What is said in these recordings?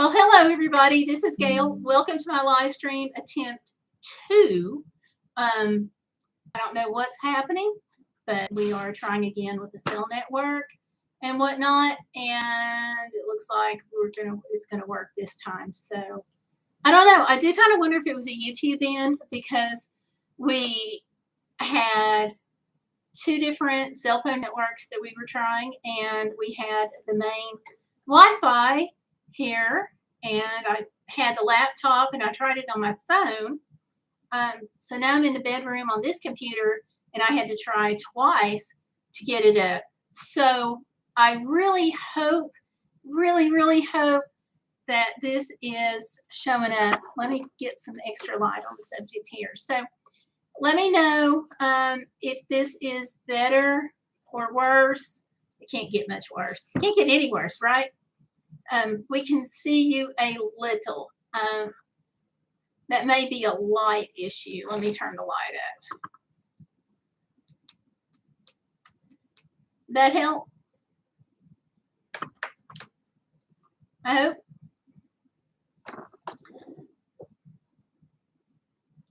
Well, hello everybody. This is Gayle. Welcome to my live stream attempt 2. I don't know what's happening, but we are trying again with the cell network and whatnot, and it looks like it's gonna work this time. So I don't know. I did kind of wonder if it was a YouTube end because we had 2 different cell phone networks that we were trying, and we had the main Wi-Fi here, and I had the laptop and I tried it on my phone. So now I'm in the bedroom on this computer, and I had to try twice to get it up. So I really hope, really hope that this is showing up. Let me get some extra light on the subject here. So let me know if this is better or worse. It can't get much worse. It can't get any worse, right? We can see you a little. That may be a light issue. Let me turn the light up. That help? I hope.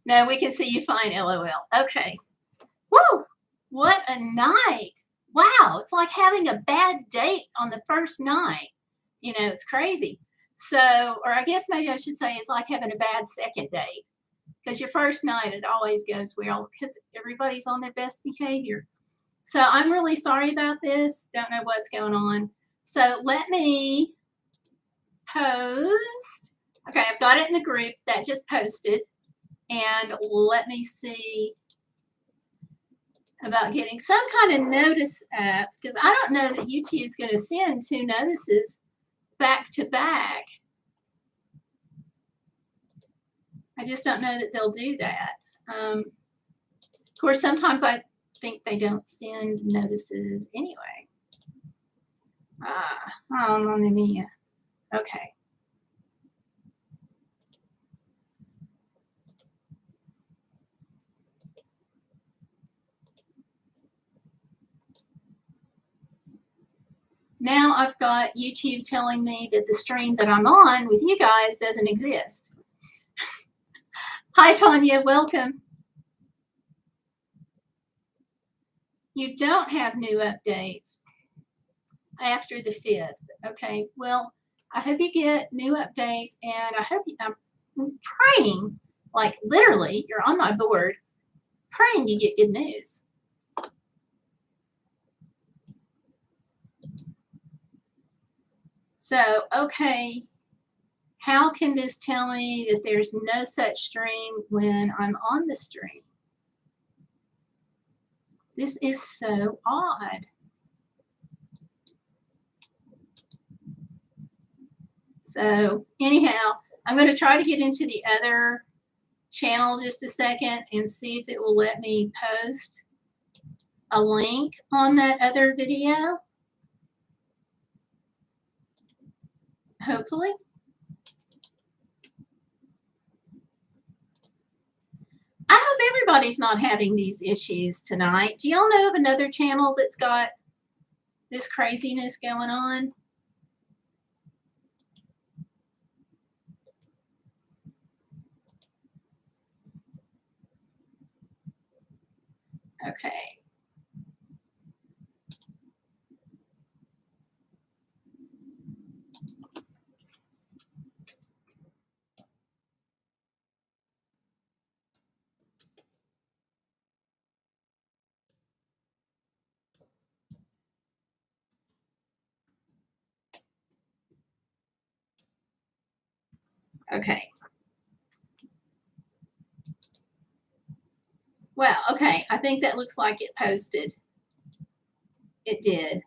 No, we can see you fine, LOL. Okay. Woo! What a night. Wow, it's like having a bad date on the first night. You know, it's crazy. So, or I guess maybe I should say it's like having a bad second date. Because your first night, it always goes well because everybody's on their best behavior. So I'm really sorry about this. Don't know what's going on. So let me post. Okay, I've got it in the group that just posted. And let me see about getting some kind of notice up, because I don't know that YouTube's going to send 2 notices back to back. I just don't know that they'll do that. Of course, sometimes I think they don't send notices anyway. Mamma mia. Okay. Now I've got YouTube telling me that the stream that I'm on with you guys doesn't exist. Hi, Tanya. Welcome. You don't have new updates after the 5th. Okay. Well, I hope you get new updates, and I hope I'm praying, like literally, you're on my board, praying you get good news. So, okay, how can this tell me that there's no such stream when I'm on the stream? This is so odd. So, anyhow, I'm going to try to get into the other channel just a second and see if it will let me post a link on that other video. Hopefully. I hope everybody's not having these issues tonight. Do y'all know of another channel that's got this craziness going on? Okay. Okay. Well, okay. I think that looks like it posted. It did.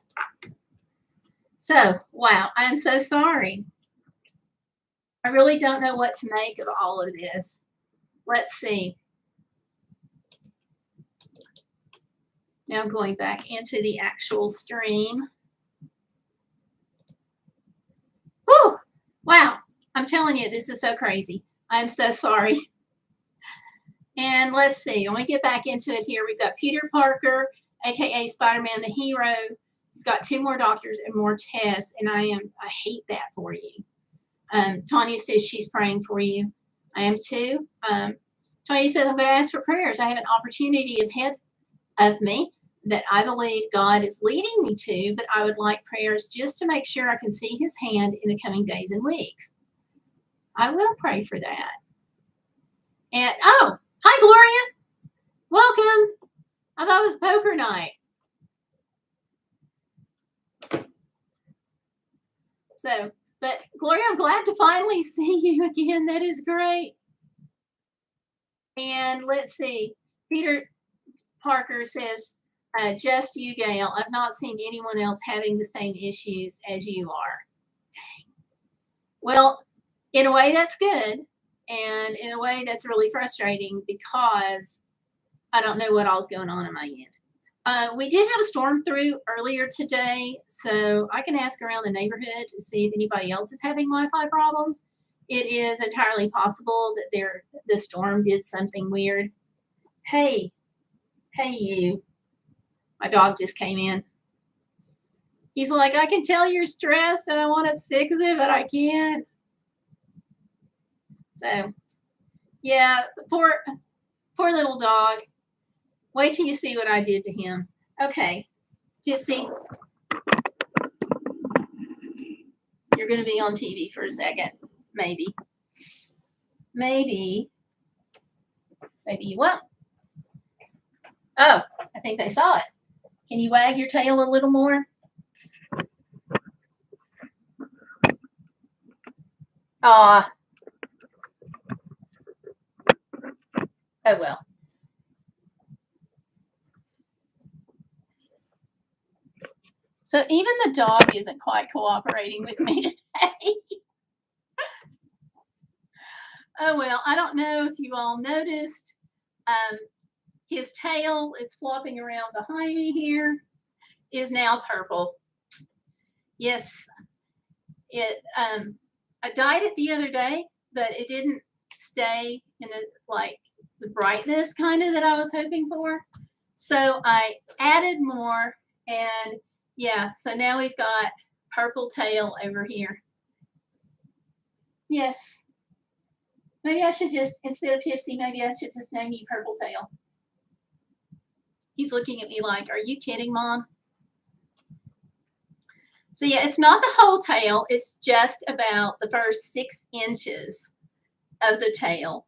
So, wow. I'm so sorry. I really don't know what to make of all of this. Let's see. Now going back into the actual stream. Whew! Wow. I'm telling you, this is so crazy. I'm so sorry. And let's see. Let me get back into it here. We've got Peter Parker, a.k.a. Spider-Man the Hero. He's got 2 more doctors and more tests, and I hate that for you. Tanya says she's praying for you. I am too. Tanya says, I'm going to ask for prayers. I have an opportunity ahead of me that I believe God is leading me to, but I would like prayers just to make sure I can see his hand in the coming days and weeks. I will pray for that. And, oh, hi, Gloria. Welcome. I thought it was poker night. So, but Gloria, I'm glad to finally see you again. That is great. And let's see. Peter Parker says, just you, Gayle. I've not seen anyone else having the same issues as you are. Dang. Well, in a way, that's good. And in a way, that's really frustrating because I don't know what all's going on my end. We did have a storm through earlier today, so I can ask around the neighborhood to see if anybody else is having Wi-Fi problems. It is entirely possible that the storm did something weird. Hey you. My dog just came in. He's like, I can tell you're stressed and I want to fix it, but I can't. So, yeah, poor little dog. Wait till you see what I did to him. Okay, Gypsy, you're going to be on TV for a second. Maybe you won't. Oh, I think they saw it. Can you wag your tail a little more? Aw. Oh, well. So even the dog isn't quite cooperating with me today. Oh, well, I don't know if you all noticed. His tail, it's flopping around behind me here, is now purple. Yes, I dyed it the other day, but it didn't stay in the brightness kind of that I was hoping for. So I added more, and yeah, so now we've got purple tail over here. Yes. Maybe I should just, instead of Pipsy, maybe I should just name you Purple Tail. He's looking at me like, are you kidding, Mom? So yeah, it's not the whole tail. It's just about the first 6 inches of the tail.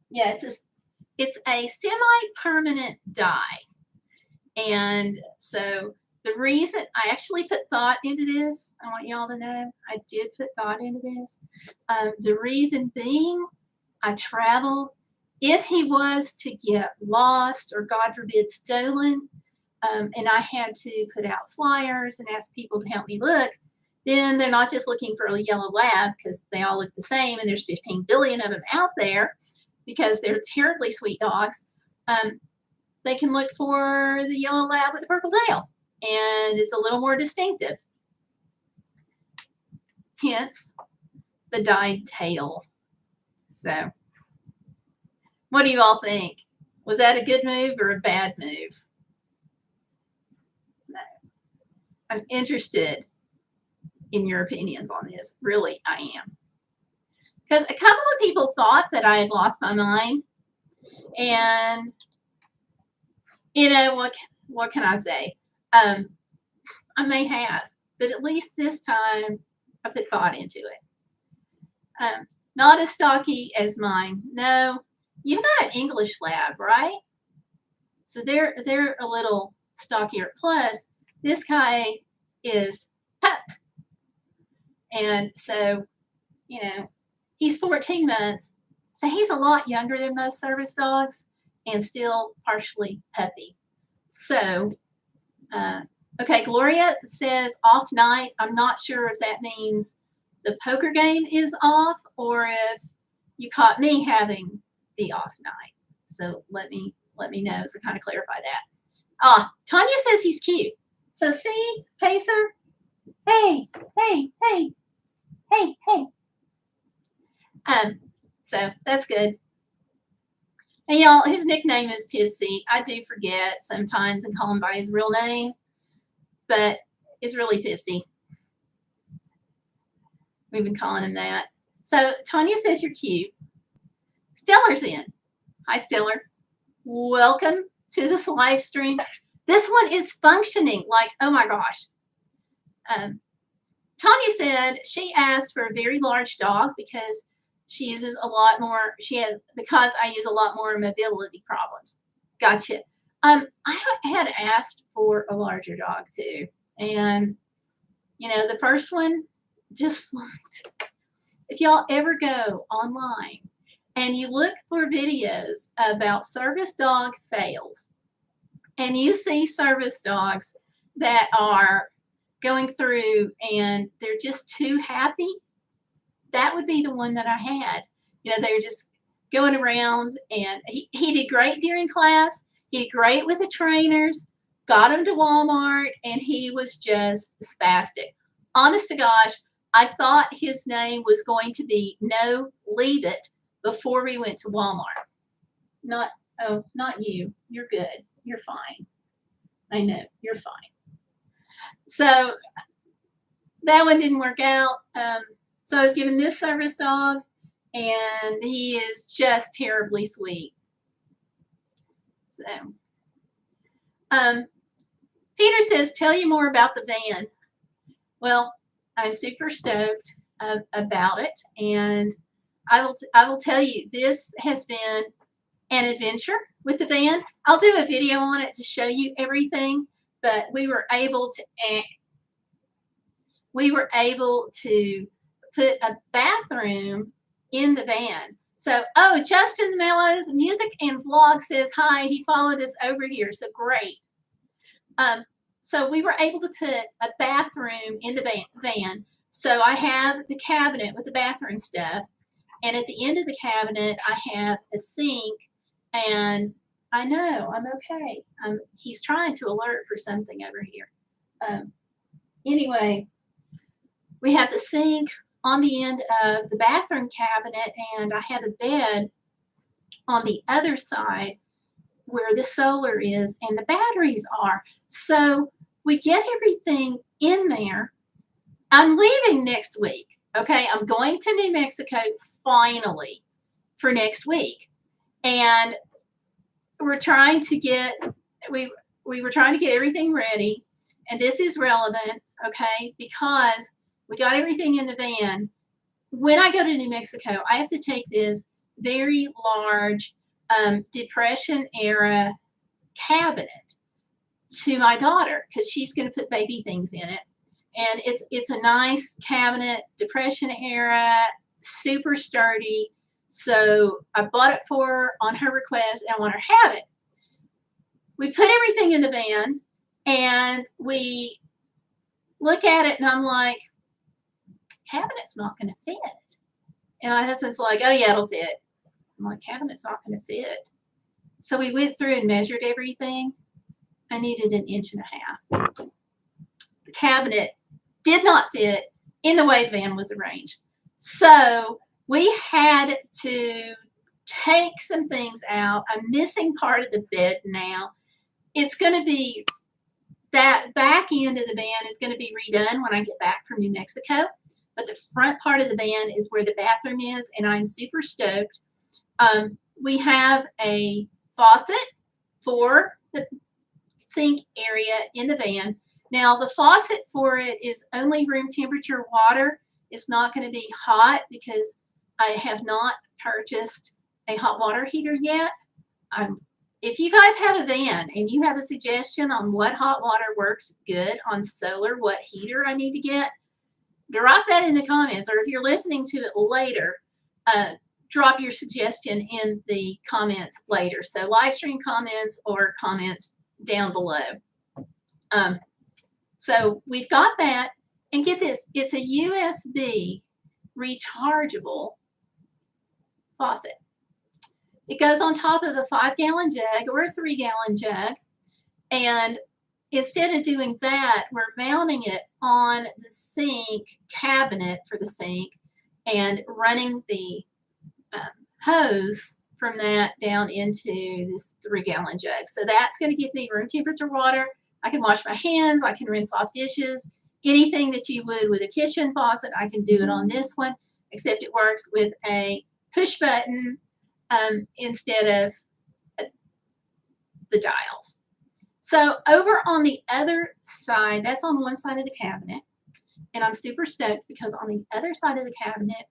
Yeah, it's a semi-permanent dye. And so the reason I actually put thought into this, I want y'all to know, I did put thought into this. The reason being, I travel. If he was to get lost or, God forbid, stolen, and I had to put out flyers and ask people to help me look, then they're not just looking for a yellow lab because they all look the same and there's 15 billion of them out there because they're terribly sweet dogs. They can look for the yellow lab with the purple tail, and it's a little more distinctive. Hence the dyed tail. So what do you all think? Was that a good move or a bad move? No. I'm interested in your opinions on this. Really, I am. Because a couple of people thought that I had lost my mind. And, you know, what can I say? I may have. But at least this time, I put thought into it. Not as stocky as mine. No. You've got an English lab, right? So they're a little stockier. Plus, this guy is pup. And so, you know, he's 14 months. So he's a lot younger than most service dogs and still partially puppy. So, okay, Gloria says off night. I'm not sure if that means the poker game is off or if you caught me having the off night. So let me know to kind of clarify that. Tanya says he's cute. So see, Pacer. Hey. So that's good. And y'all, his nickname is Pipsy. I do forget sometimes and call him by his real name, but it's really Pipsy. We've been calling him that. So Tanya says you're cute. Stellar's in. Hi, Stellar. Welcome to this live stream. This one is functioning like, oh my gosh. Tanya said she asked for a very large dog because she uses a lot more, because I use a lot more mobility problems. Gotcha. I had asked for a larger dog too. And, you know, the first one just flunked. If y'all ever go online and you look for videos about service dog fails, and you see service dogs that are going through and they're just too happy, that would be the one that I had. You know, they were just going around, and he did great during class. He did great with the trainers, got him to Walmart, and he was just spastic. Honest to gosh, I thought his name was going to be No, Leave It before we went to Walmart. Not you. You're good. You're fine. I know. You're fine. So that one didn't work out. So I was given this service dog, and he is just terribly sweet. So, Peter says, tell you more about the van. Well, I'm super stoked about it, and I will tell you, this has been an adventure with the van. I'll do a video on it to show you everything, but we were able to put a bathroom in the van. So, oh, Justin Mellows Music and Vlog says hi. He followed us over here, so great. So we were able to put a bathroom in the van. So I have the cabinet with the bathroom stuff, and at the end of the cabinet, I have a sink, and I know, I'm okay. He's trying to alert for something over here. Anyway, we have the sink on the end of the bathroom cabinet, and I have a bed on the other side where the solar is and the batteries are. So we get everything in there. I'm leaving next week. Okay, I'm going to New Mexico finally for next week. And we're trying to get, we were trying to get everything ready. And this is relevant, okay, because we got everything in the van. When I go to New Mexico, I have to take this very large Depression era cabinet to my daughter because she's going to put baby things in it. And it's a nice cabinet, Depression era, super sturdy. So I bought it for her on her request, and I want her to have it. We put everything in the van, and we look at it, and I'm like, cabinet's not going to fit. And my husband's like, oh, yeah, it'll fit. I'm like, cabinet's not going to fit. So we went through and measured everything. I needed 1.5 inches. The cabinet did not fit in the way the van was arranged. So we had to take some things out. I'm missing part of the bed now. It's going to be, that back end of the van is going to be redone when I get back from New Mexico. But the front part of the van is where the bathroom is, and I'm super stoked. We have a faucet for the sink area in the van. Now, the faucet for it is only room temperature water. It's not going to be hot because I have not purchased a hot water heater yet. If you guys have a van and you have a suggestion on what hot water works good on solar, what heater I need to get, drop that in the comments. Or if you're listening to it later, drop your suggestion in the comments later. So live stream comments or comments down below. So we've got that. And get this, it's a USB rechargeable faucet. It goes on top of a 5-gallon jug or a 3-gallon jug. And instead of doing that, we're mounting it on the sink cabinet for the sink and running the hose from that down into this 3-gallon jug. So that's going to give me room temperature water. I can wash my hands. I can rinse off dishes. anything that you would with a kitchen faucet, I can do it on this one, except it works with a push button instead of the dials. So over on the other side, that's on one side of the cabinet, and I'm super stoked because on the other side of the cabinet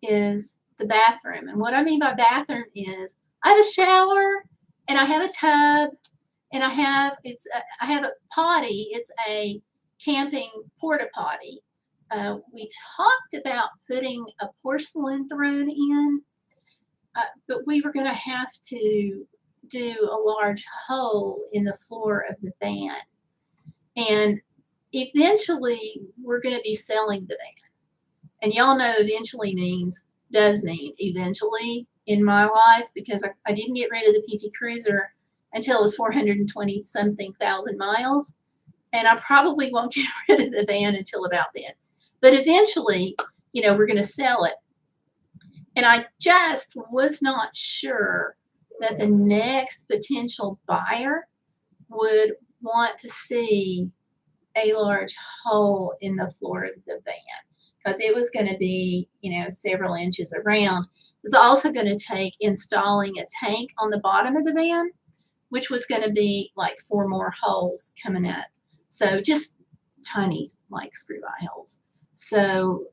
is the bathroom. And what I mean by bathroom is I have a shower and I have a tub and I have a potty. It's a camping porta potty. We talked about putting a porcelain throne in, but we were going to have to do a large hole in the floor of the van. And eventually we're going to be selling the van. And y'all know eventually does mean eventually in my life, because I didn't get rid of the PT Cruiser until it was 420 something thousand miles. And I probably won't get rid of the van until about then. But eventually, we're going to sell it. And I just was not sure that the next potential buyer would want to see a large hole in the floor of the van, because it was going to be, several inches around. It was also going to take installing a tank on the bottom of the van, which was going to be like 4 more holes coming up. So just tiny, like screw eye holes. So,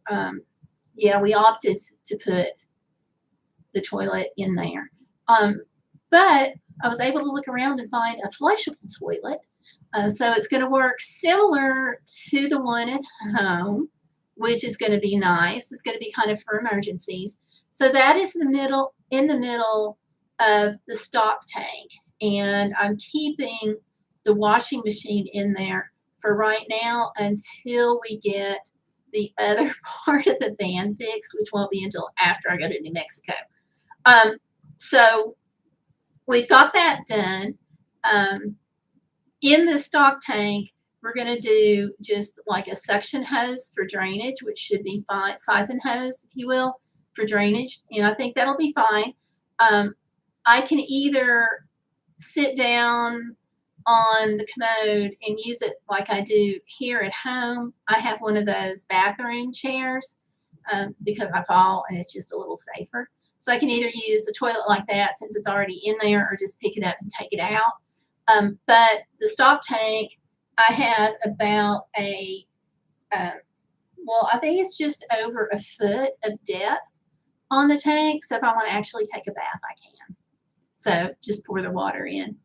yeah, we opted to put the toilet in there. But I was able to look around and find a flushable toilet. So it's going to work similar to the one at home, which is going to be nice. It's going to be kind of for emergencies. So that is in the middle of the stock tank. And I'm keeping the washing machine in there for right now until we get the other part of the van fixed, which won't be until after I go to New Mexico. So we've got that done. In the stock tank, we're going to do just like a suction hose for drainage, which should be fine, siphon hose, if you will, for drainage. And I think that'll be fine. I can either sit down on the commode and use it like I do here at home. I have one of those bathroom chairs because I fall and it's just a little safer. So I can either use the toilet like that since it's already in there, or just pick it up and take it out. But the stock tank, I have about I think it's just over a foot of depth on the tank. So if I want to actually take a bath, I can. So just pour the water in.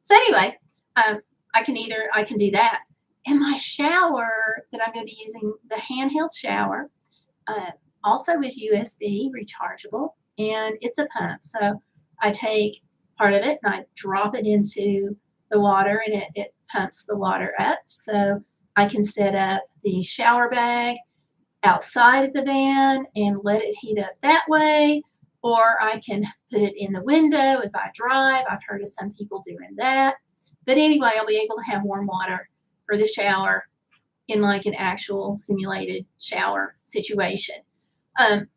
So anyway, I can do that. And my shower that I'm going to be using, the handheld shower, also is USB rechargeable, and it's a pump. So I take part of it and I drop it into the water, and it pumps the water up. So I can set up the shower bag outside of the van and let it heat up that way, or I can put it in the window as I drive. I've heard of some people doing that. But anyway, I'll be able to have warm water for the shower in like an actual simulated shower situation. I'm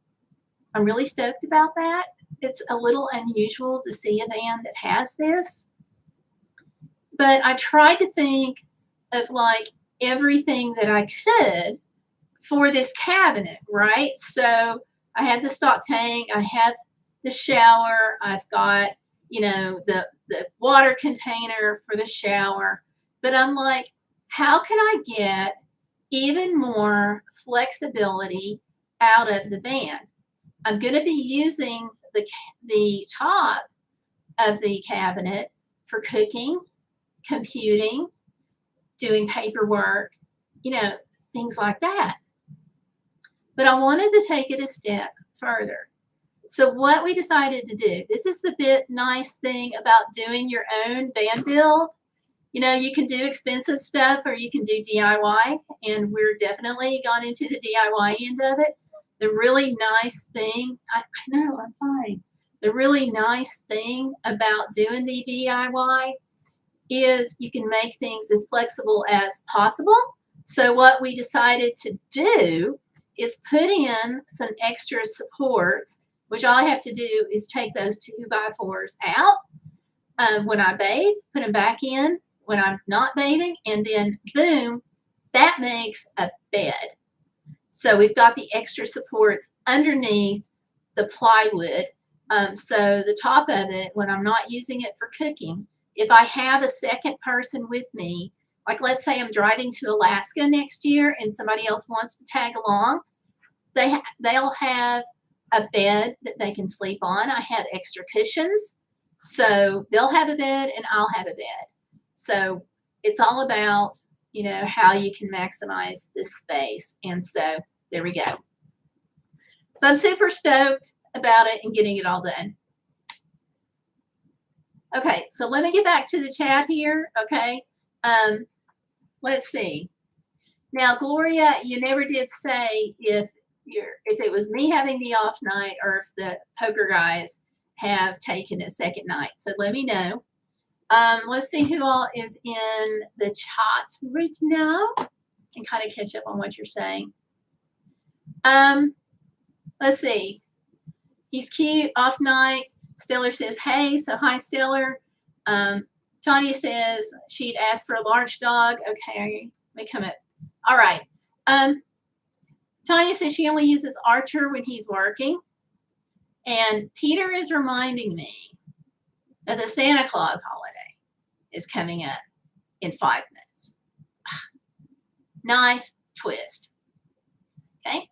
really stoked about that. It's a little unusual to see a van that has this. But I tried to think of like everything that I could for this cabinet, right? So I have the stock tank, I have the shower, I've got, the water container for the shower. But I'm like, how can I get even more flexibility out of the van? I'm going to be using the top of the cabinet for cooking, computing, doing paperwork, things like that. But I wanted to take it a step further. So what we decided to do, this is the nice thing about doing your own van build. You can do expensive stuff or you can do DIY, and we're definitely gone into the DIY end of it. The really nice thing, I know, I'm fine. The really nice thing about doing the DIY is you can make things as flexible as possible. So what we decided to do is put in some extra supports, which all I have to do is take those 2x4s out when I bathe, put them back in when I'm not bathing, and then boom, that makes a bed. So we've got the extra supports underneath the plywood. So the top of it, when I'm not using it for cooking, if I have a second person with me, like let's say I'm driving to Alaska next year and somebody else wants to tag along, they'll have a bed that they can sleep on. I have extra cushions, so they'll have a bed and I'll have a bed. So it's all about, you know, how you can maximize this space. And so there we go. So I'm super stoked about it and getting it all done. Okay, so let me get back to the chat here. Okay, let's see. Now, Gloria, you never did say if it was me having the off night or if the poker guys have taken a second night. So let me know. Let's see who all is in the chat right now and kind of catch up on what you're saying. Let's see. He's cute. Off night. Stellar says, hey. So hi, Stellar. Tanya says she'd asked for a large dog. Okay. Let me come up. All right. Tanya says she only uses Archer when he's working. And Peter is reminding me that the Santa Claus holiday is coming up in 5 minutes. Knife twist. Okay.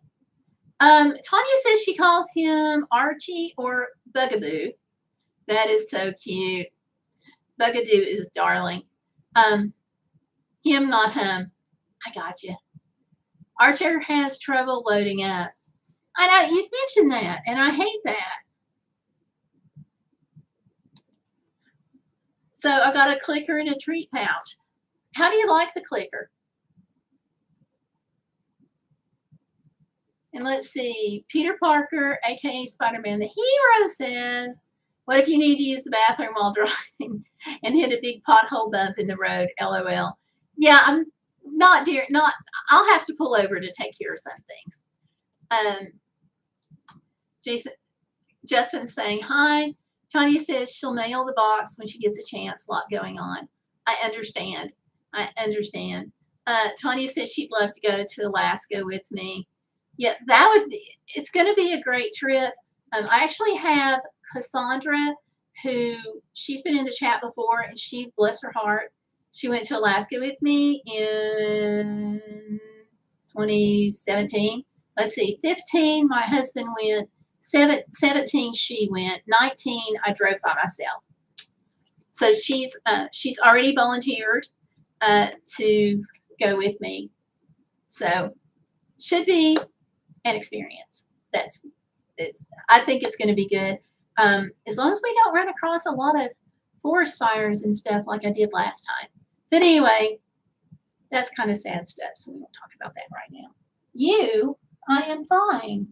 Tanya says she calls him Archie or Bugaboo. That is so cute. Bugaboo is darling. Him, not him. I got you. Archer has trouble loading up. I know, you've mentioned that, and I hate that. So I got a clicker and a treat pouch. How do you like the clicker? And let's see, Peter Parker, aka Spider-Man the Hero, says, what if you need to use the bathroom while driving and hit a big pothole bump in the road? LOL. Yeah, I'm not dear, not, I'll have to pull over to take care of some things. Justin's saying hi. Tanya says she'll mail the box when she gets a chance. A lot going on. I understand. I understand. Tanya says she'd love to go to Alaska with me. Yeah, that would be, it's going to be a great trip. I actually have Cassandra, who she's been in the chat before, and she, bless her heart, she went to Alaska with me in 2017. Let's see, 15, my husband went. 17, she went. 19, I drove by myself. So she's already volunteered to go with me. So should be an experience. I think it's going to be good. As long as we don't run across a lot of forest fires and stuff like I did last time. But anyway, that's kind of sad stuff, so we won't talk about that right now. I am fine.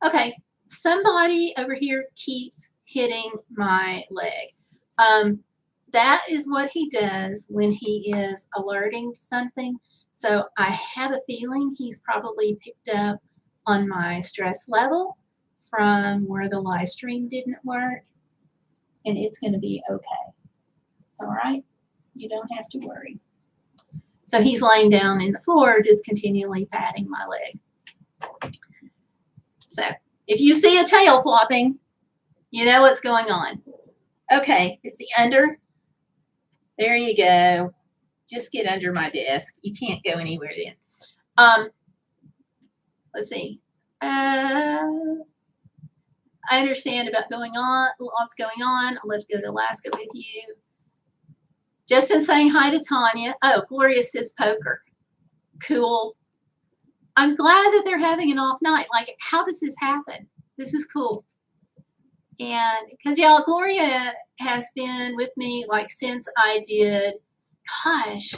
Okay, somebody over here keeps hitting my leg. That is what he does when he is alerting to something. So I have a feeling he's probably picked up on my stress level from where the live stream didn't work, and it's going to be okay. All right? You don't have to worry. So he's laying down in the floor, just continually patting my leg. So if you see a tail flopping, you know what's going on. Okay, it's the under. There you go. Just get under my desk. You can't go anywhere then. Let's see. I understand about going on, lots going on. I'd love to go to Alaska with you. Justin saying hi to Tanya. Oh, Gloria says poker. Cool. I'm glad that they're having an off night. Like, how does this happen? This is cool. And because, y'all, Gloria has been with me, like, since I did, gosh,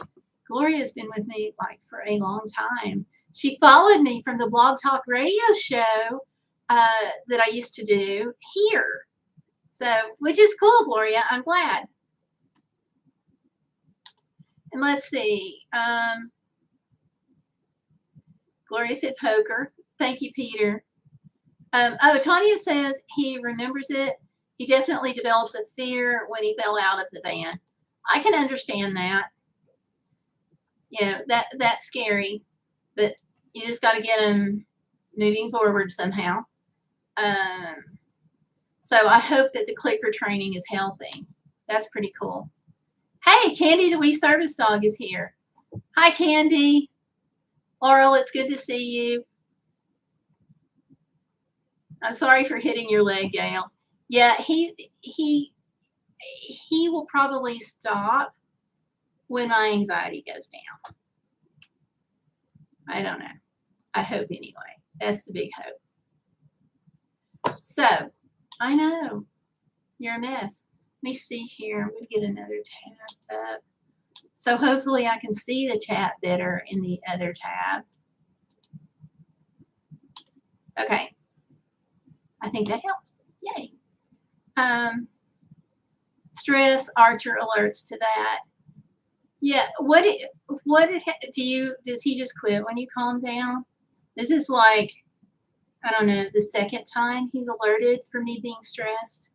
Gloria's been with me, like, for a long time. She followed me from the Blog Talk radio show that I used to do here. So, which is cool, Gloria. I'm glad. And let's see. Gloria said poker. Thank you, Peter. Oh, Tanya says he remembers it. He definitely develops a fear when he fell out of the van. I can understand that. you know, that's scary, but you just got to get them moving forward somehow. So I hope that the clicker training is helping. That's pretty cool. Hey, Candy, the wee service dog is here. Hi, Candy. Laurel, it's good to see you. I'm sorry for hitting your leg, Gayle. Yeah, he will probably stop when my anxiety goes down. I don't know. I hope anyway. That's the big hope. So, I know. You're a mess. Let me see here. I'm going to get another tab up. So hopefully I can see the chat better in the other tab. Okay. I think that helped. Yay. Stress, Archer alerts to that. Yeah. Does he just quit when you calm down? This is like, I don't know, the second time he's alerted for me being stressed.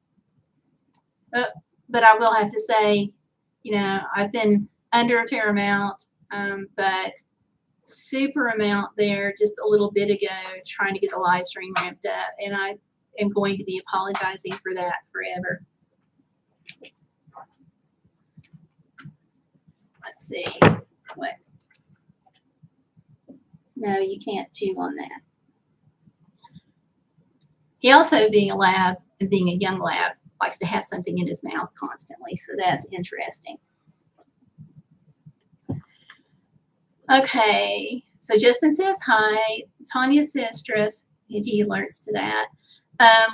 But I will have to say, you know, I've been under a fair amount, but super amount there just a little bit ago trying to get the live stream ramped up, and I am going to be apologizing for that forever. Let's see. What? No, you can't chew on that. He also, being a lab and being a young lab, likes to have something in his mouth constantly, so that's interesting. Okay, so Justin says hi. Tanya says stress. He alerts to that.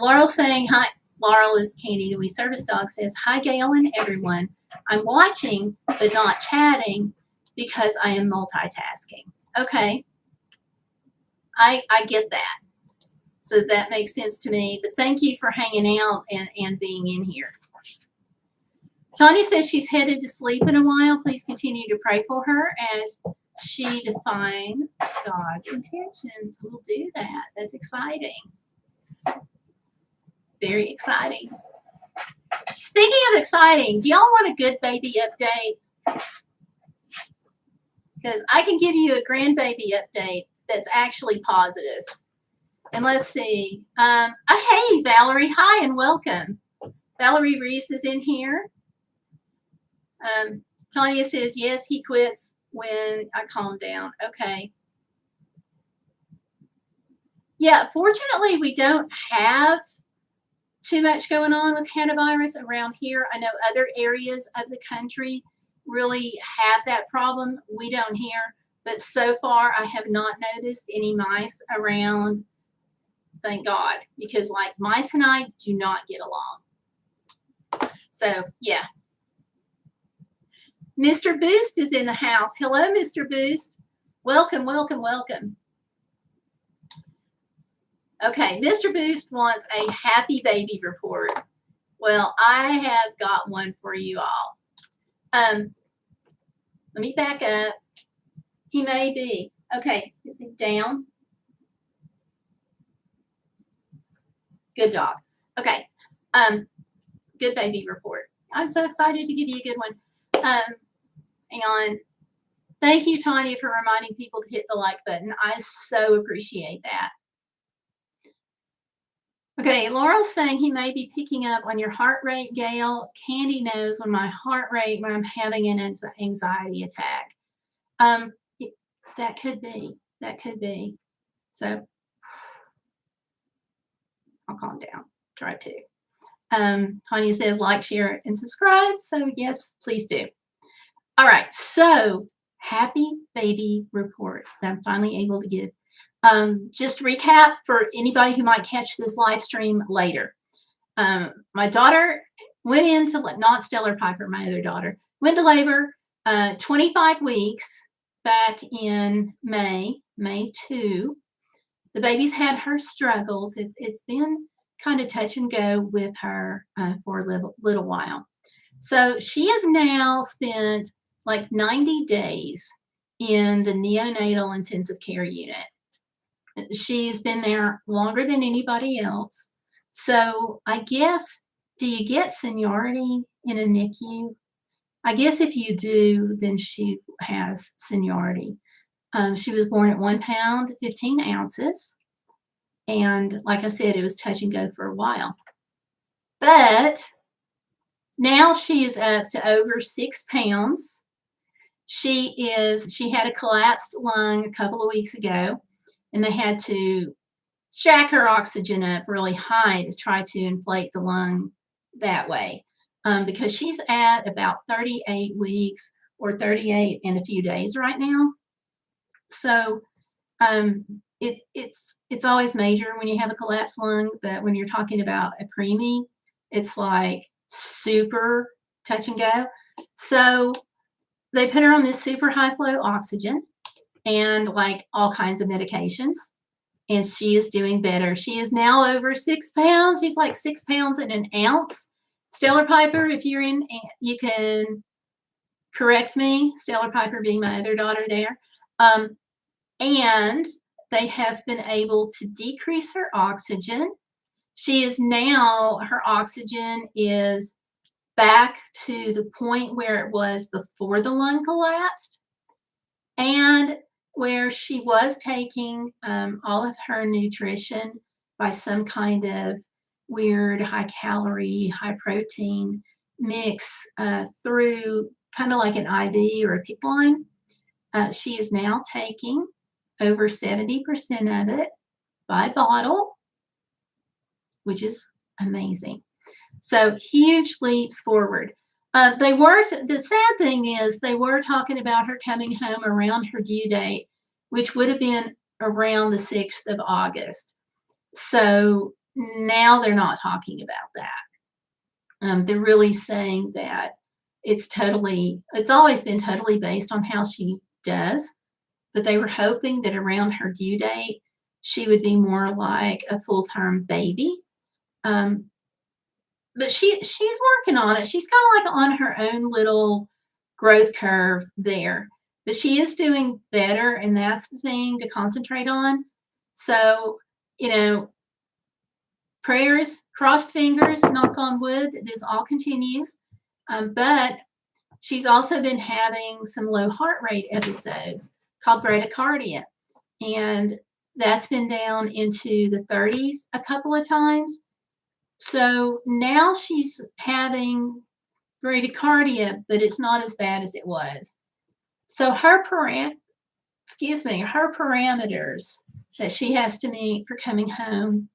Laurel saying hi. Laurel is Candy, the wee service dog, says hi, Gayle and everyone. I'm watching but not chatting because I am multitasking. Okay, I get that. So that makes sense to me. But thank you for hanging out and being in here. Tanya says she's headed to sleep in a while. Please continue to pray for her as she defines God's intentions. We'll do that. That's exciting. Very exciting. Speaking of exciting, do y'all want a good baby update? Because I can give you a grandbaby update that's actually positive. And let's see. Hey, Valerie. Hi and welcome. Valerie Reese is in here. Tanya says, yes, he quits when I calm down. Okay. Yeah, fortunately, we don't have too much going on with hantavirus around here. I know other areas of the country really have that problem. We don't here. But so far, I have not noticed any mice around. Thank God, because like mice and I do not get along. So yeah. Mr. Boost is in the house. Hello, Mr. Boost. Welcome, welcome, welcome. Okay, Mr. Boost wants a happy baby report. Well, I have got one for you all. Let me back up. He may be. Okay, is he down? Good dog. Okay. Good baby report. I'm so excited to give you a good one. Hang on. Thank you, Tanya, for reminding people to hit the like button. I so appreciate that. Okay, Laurel's saying he may be picking up on your heart rate, Gayle. Candy knows when my heart rate, when I'm having an anxiety attack. That could be. That could be. So I'll calm down. Try to. Tanya says like, share, and subscribe. So yes, please do. All right. So happy baby report that I'm finally able to give. Just recap for anybody who might catch this live stream later. My daughter went into, not Stellar Piper, my other daughter, went to labor 25 weeks back in May 2. The baby's had her struggles. It's been kind of touch and go with her for a little while. So she has now spent like 90 days in the neonatal intensive care unit. She's been there longer than anybody else. So I guess, do you get seniority in a NICU? I guess if you do, then she has seniority. She was born at 1 pound, 15 ounces. And like I said, it was touch and go for a while. But now she is up to over 6 pounds. She had a collapsed lung a couple of weeks ago, and they had to jack her oxygen up really high to try to inflate the lung that way. Because she's at about 38 weeks or 38 and a few days right now. So it's always major when you have a collapsed lung, but when you're talking about a preemie, it's like super touch and go. So they put her on this super high flow oxygen and like all kinds of medications, and she is doing better. She is now over 6 pounds. She's like 6 pounds and an ounce. Stellar Piper, if you're in, you can correct me. Stellar Piper being my other daughter there. And they have been able to decrease her oxygen. She is now, her oxygen is back to the point where it was before the lung collapsed, and where she was taking all of her nutrition by some kind of weird high calorie, high protein mix through kind of like an IV or a PICC line. She is now taking over 70% of it by bottle, which is amazing. So huge leaps forward. The sad thing is they were talking about her coming home around her due date, which would have been around the 6th of August. So now they're not talking about that. They're really saying that it's always been totally based on how she does, but they were hoping that around her due date, she would be more like a full-term baby. But she's working on it. She's kind of like on her own little growth curve there. But she is doing better, and that's the thing to concentrate on. So, prayers, crossed fingers, knock on wood, this all continues. But she's also been having some low heart rate episodes called bradycardia. And that's been down into the 30s a couple of times. So now she's having bradycardia, but it's not as bad as it was. So her parameters that she has to meet for coming home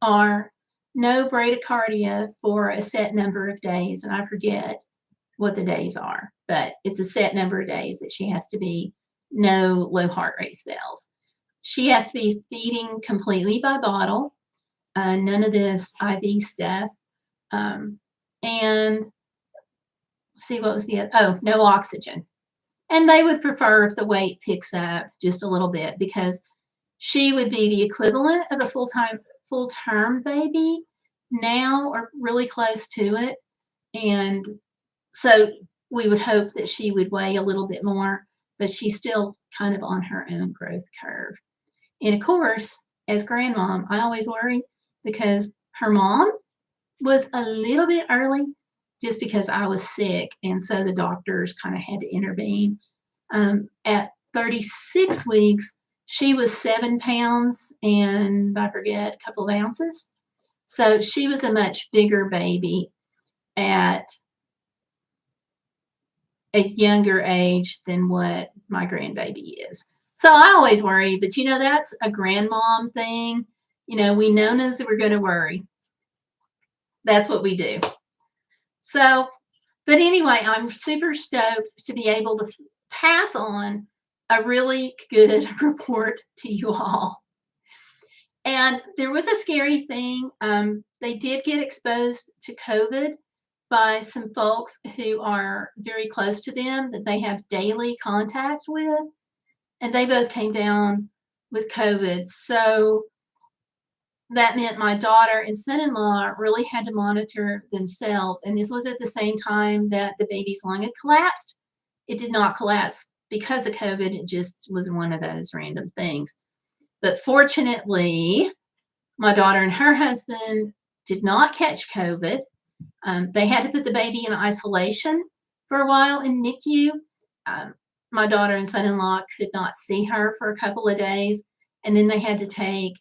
are no bradycardia for a set number of days, and I forget what the days are, but it's a set number of days that she has to be no low heart rate spells. She has to be feeding completely by bottle. None of this IV stuff. And see, what was the other? Oh, no oxygen. And they would prefer if the weight picks up just a little bit, because she would be the equivalent of a full-term baby now, or really close to it. And so we would hope that she would weigh a little bit more, but she's still kind of on her own growth curve. And of course, as grandmom, I always worry, because her mom was a little bit early just because I was sick. And so the doctors kind of had to intervene. At 36 weeks, she was 7 pounds and I forget, a couple of ounces. So she was a much bigger baby at a younger age than what my grandbaby is. So I always worry, but that's a grandmom thing. We Nonas we're going to worry. That's what we do. So, but anyway, I'm super stoked to be able to pass on a really good report to you all. And there was a scary thing. They did get exposed to COVID by some folks who are very close to them that they have daily contact with. And they both came down with COVID. So that meant my daughter and son-in-law really had to monitor themselves. And this was at the same time that the baby's lung had collapsed. It did not collapse because of COVID. It just was one of those random things. But fortunately, my daughter and her husband did not catch COVID. They had to put the baby in isolation for a while in NICU. My daughter and son-in-law could not see her for a couple of days, and then they had to take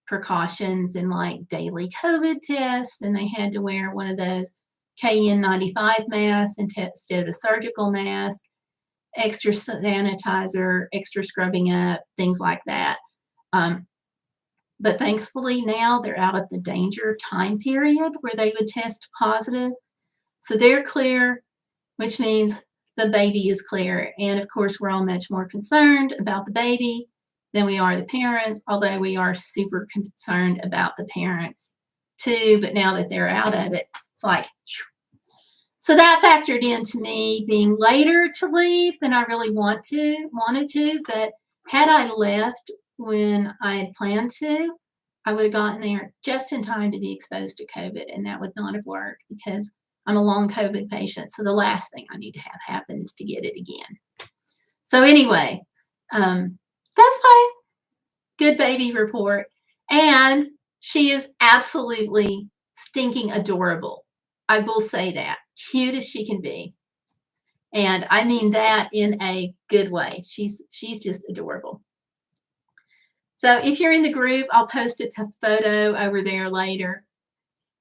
precautions and like daily COVID tests, and they had to wear one of those KN95 masks instead of a surgical mask, extra sanitizer, extra scrubbing up, things like that. But thankfully now they're out of the danger time period where they would test positive. So they're clear, which means the baby is clear. And of course, we're all much more concerned about the baby than we are the parents, although we are super concerned about the parents too. But now that they're out of it, it's like, so that factored into me being later to leave than I really wanted to. But had I left when I had planned to, I would have gotten there just in time to be exposed to COVID, and that would not have worked because I'm a long COVID patient. So the last thing I need to have happen is to get it again. So anyway, that's my good baby report. And she is absolutely stinking adorable. I will say that. Cute as she can be. And I mean that in a good way. She's just adorable. So if you're in the group, I'll post a photo over there later.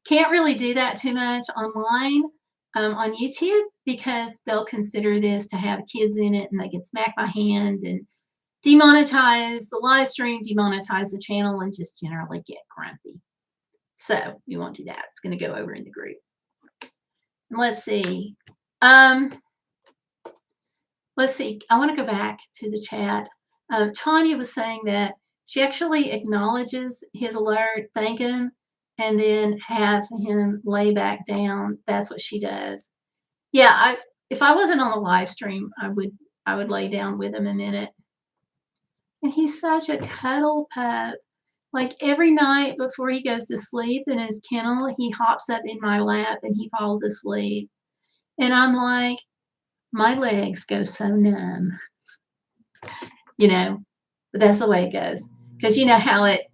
Can't really do that too much online on YouTube because they'll consider this to have kids in it and they can smack my hand and demonetize the live stream, demonetize the channel, and just generally get grumpy. So we won't do that. It's going to go over in the group. And let's see. Let's see. I want to go back to the chat. Tanya was saying that she actually acknowledges his alert, thank him, and then have him lay back down. That's what she does. Yeah, if I wasn't on the live stream, I would lay down with him a minute. And he's such a cuddle pup. Like every night before he goes to sleep in his kennel, he hops up in my lap and he falls asleep. And I'm like, my legs go so numb, you know, but that's the way it goes. Because you know how it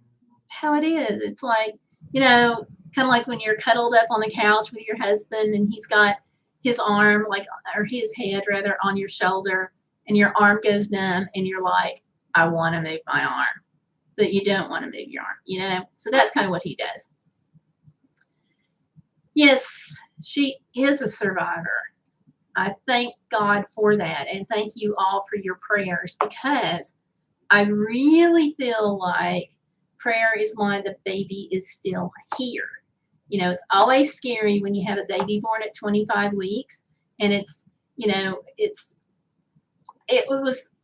is. It's like, you know, kind of like when you're cuddled up on the couch with your husband and he's got his arm, like, or his head rather, on your shoulder, and your arm goes numb and you're like, I want to move my arm, but you don't want to move your arm, you know? So that's kind of what he does. Yes, she is a survivor. I thank God for that. And thank you all for your prayers, because I really feel like prayer is why the baby is still here. You know, it's always scary when you have a baby born at 25 weeks and it's, you know, it was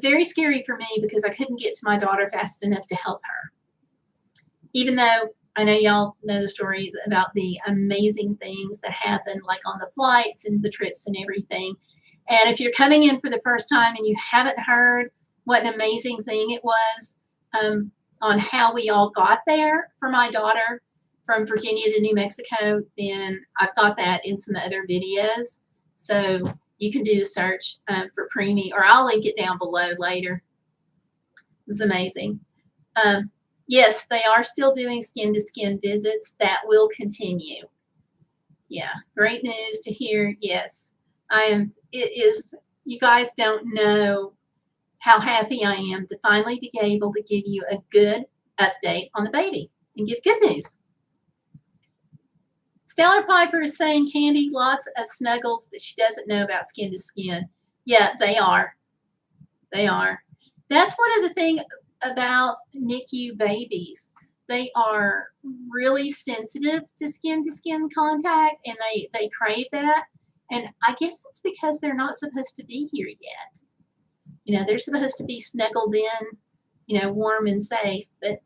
very scary for me because I couldn't get to my daughter fast enough to help her. Even though I know y'all know the stories about the amazing things that happen, like on the flights and the trips and everything. And if you're coming in for the first time and you haven't heard what an amazing thing it was on how we all got there for my daughter from Virginia to New Mexico, then I've got that in some other videos. So you can do a search for Preemie, or I'll link it down below later. It was amazing. Yes, they are still doing skin-to-skin visits. That will continue. Yeah, great news to hear. Yes, it is. You guys don't know how happy I am to finally be able to give you a good update on the baby and give good news. Stellar Piper is saying, Candy, lots of snuggles, but she doesn't know about skin to skin. Yeah, they are. They are. That's one of the things about NICU babies. They are really sensitive to skin contact, and they crave that. And I guess it's because they're not supposed to be here yet. You know, they're supposed to be snuggled in, you know, warm and safe, but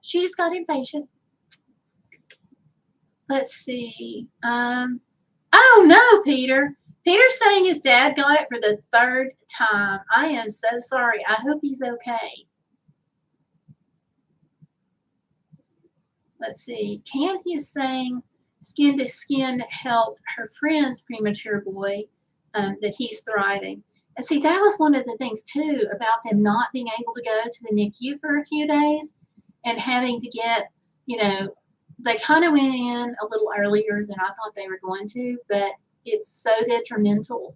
she just got impatient. Let's see. Oh no, Peter. Peter's saying his dad got it for the 3rd time. I am so sorry. I hope he's okay. Let's see. Candy is saying skin to skin helped her friend's premature boy, that he's thriving. And see, that was one of the things too about them not being able to go to the NICU for a few days and having to get, you know, they kind of went in a little earlier than I thought they were going to, but it's so detrimental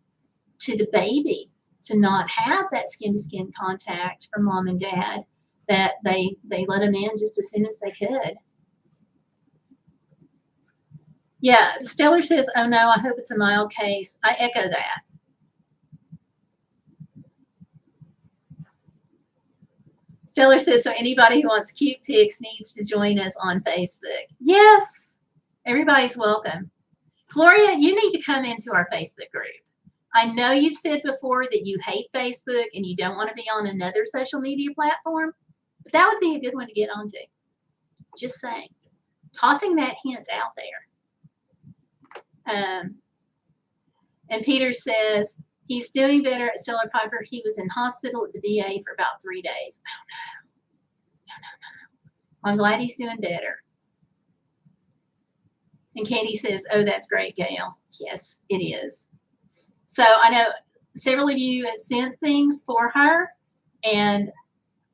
to the baby to not have that skin-to-skin contact from mom and dad that they let them in just as soon as they could. Yeah, Stellar says, oh no, I hope it's a mild case. I echo that. Stellar says, so anybody who wants cute pics needs to join us on Facebook. Yes, everybody's welcome. Gloria, you need to come into our Facebook group. I know you've said before that you hate Facebook and you don't want to be on another social media platform, but that would be a good one to get onto. Just saying. Tossing that hint out there. And Peter says, he's doing better at Stellar Piper. He was in hospital at the VA for about 3 days. Oh, no. I'm glad he's doing better. And Katie says, oh, that's great, Gayle. Yes, it is. So I know several of you have sent things for her, and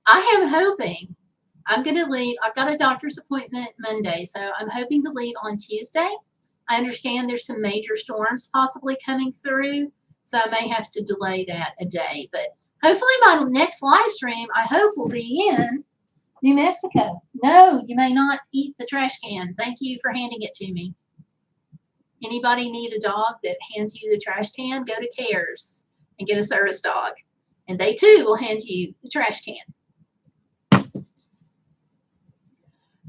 I am hoping I'm going to leave. I've got a doctor's appointment Monday, so I'm hoping to leave on Tuesday. I understand there's some major storms possibly coming through, so I may have to delay that a day. But hopefully my next live stream, I hope, will be in New Mexico. No, you may not eat the trash can. Thank you for handing it to me. Anybody need a dog that hands you the trash can? Go to Cares and get a service dog. And they too will hand you the trash can.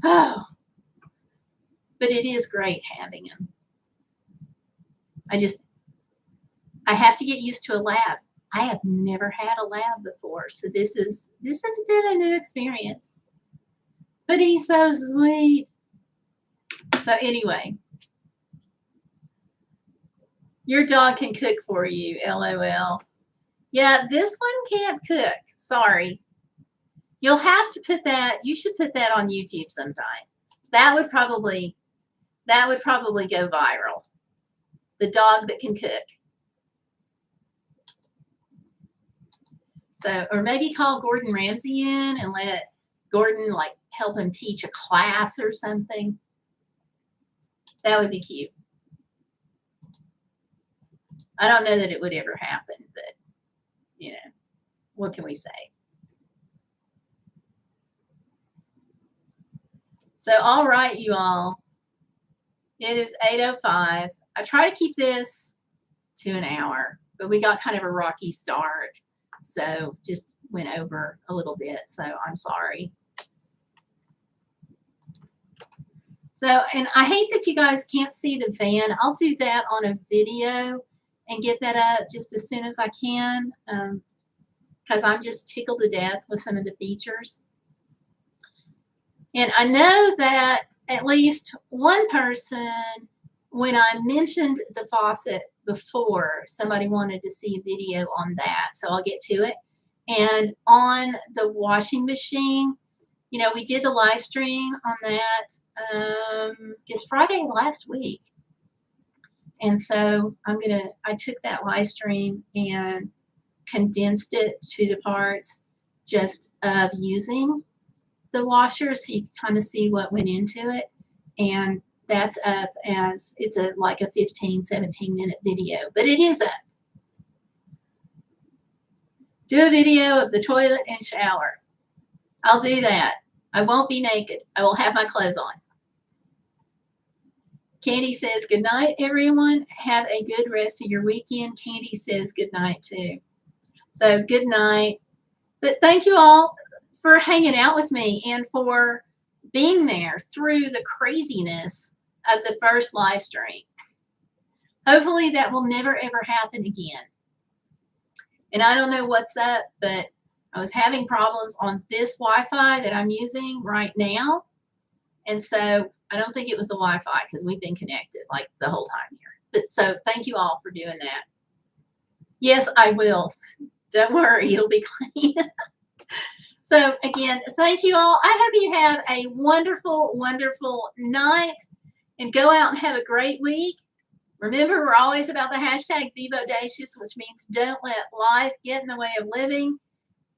Oh, but it is great having them. I have to get used to a lab. I have never had a lab before, so this has been a new experience. But he's so sweet. So anyway, your dog can cook for you, LOL. Yeah, this one can't cook. Sorry. You'll have to put that, you should put that on YouTube sometime. That would probably go viral. The dog that can cook. So, or maybe call Gordon Ramsay in and let Gordon like help him teach a class or something. That would be cute. I don't know that it would ever happen, but you know, what can we say? So, all right, you all. It is 8:05. I try to keep this to an hour, but we got kind of a rocky start. So just went over a little bit. So I'm sorry. So, and I hate that you guys can't see the van. I'll do that on a video and get that up just as soon as I can, because I'm just tickled to death with some of the features. And I know that at least one person, when I mentioned the faucet before, somebody wanted to see a video on that. So I'll get to it. And on the washing machine, you know, we did the live stream on that. It's Friday last week. And so I took that live stream and condensed it to the parts just of using the washer, so you can kind of see what went into it. And that's up as it's like a 15-17 minute video, but it is up. Do a video of the toilet and shower. I'll do that. I won't be naked. I will have my clothes on. Candy says, good night, everyone. Have a good rest of your weekend. Candy says good night too. So good night. But thank you all for hanging out with me and for being there through the craziness of the first live stream. Hopefully that will never ever happen again. And I don't know what's up, but I was having problems on this Wi-Fi that I'm using right now. And so I don't think it was the Wi-Fi because we've been connected like the whole time here. But so thank you all for doing that. Yes, I will. Don't worry, it'll be clean. So again, thank you all. I hope you have a wonderful, wonderful night and go out and have a great week. Remember, we're always about the hashtag Be Bodacious, which means don't let life get in the way of living,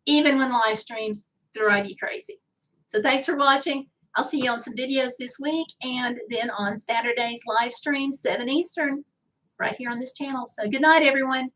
even when live streams drive you crazy. So thanks for watching. I'll see you on some videos this week and then on Saturday's live stream, 7 Eastern. right here on this channel. So good night, everyone.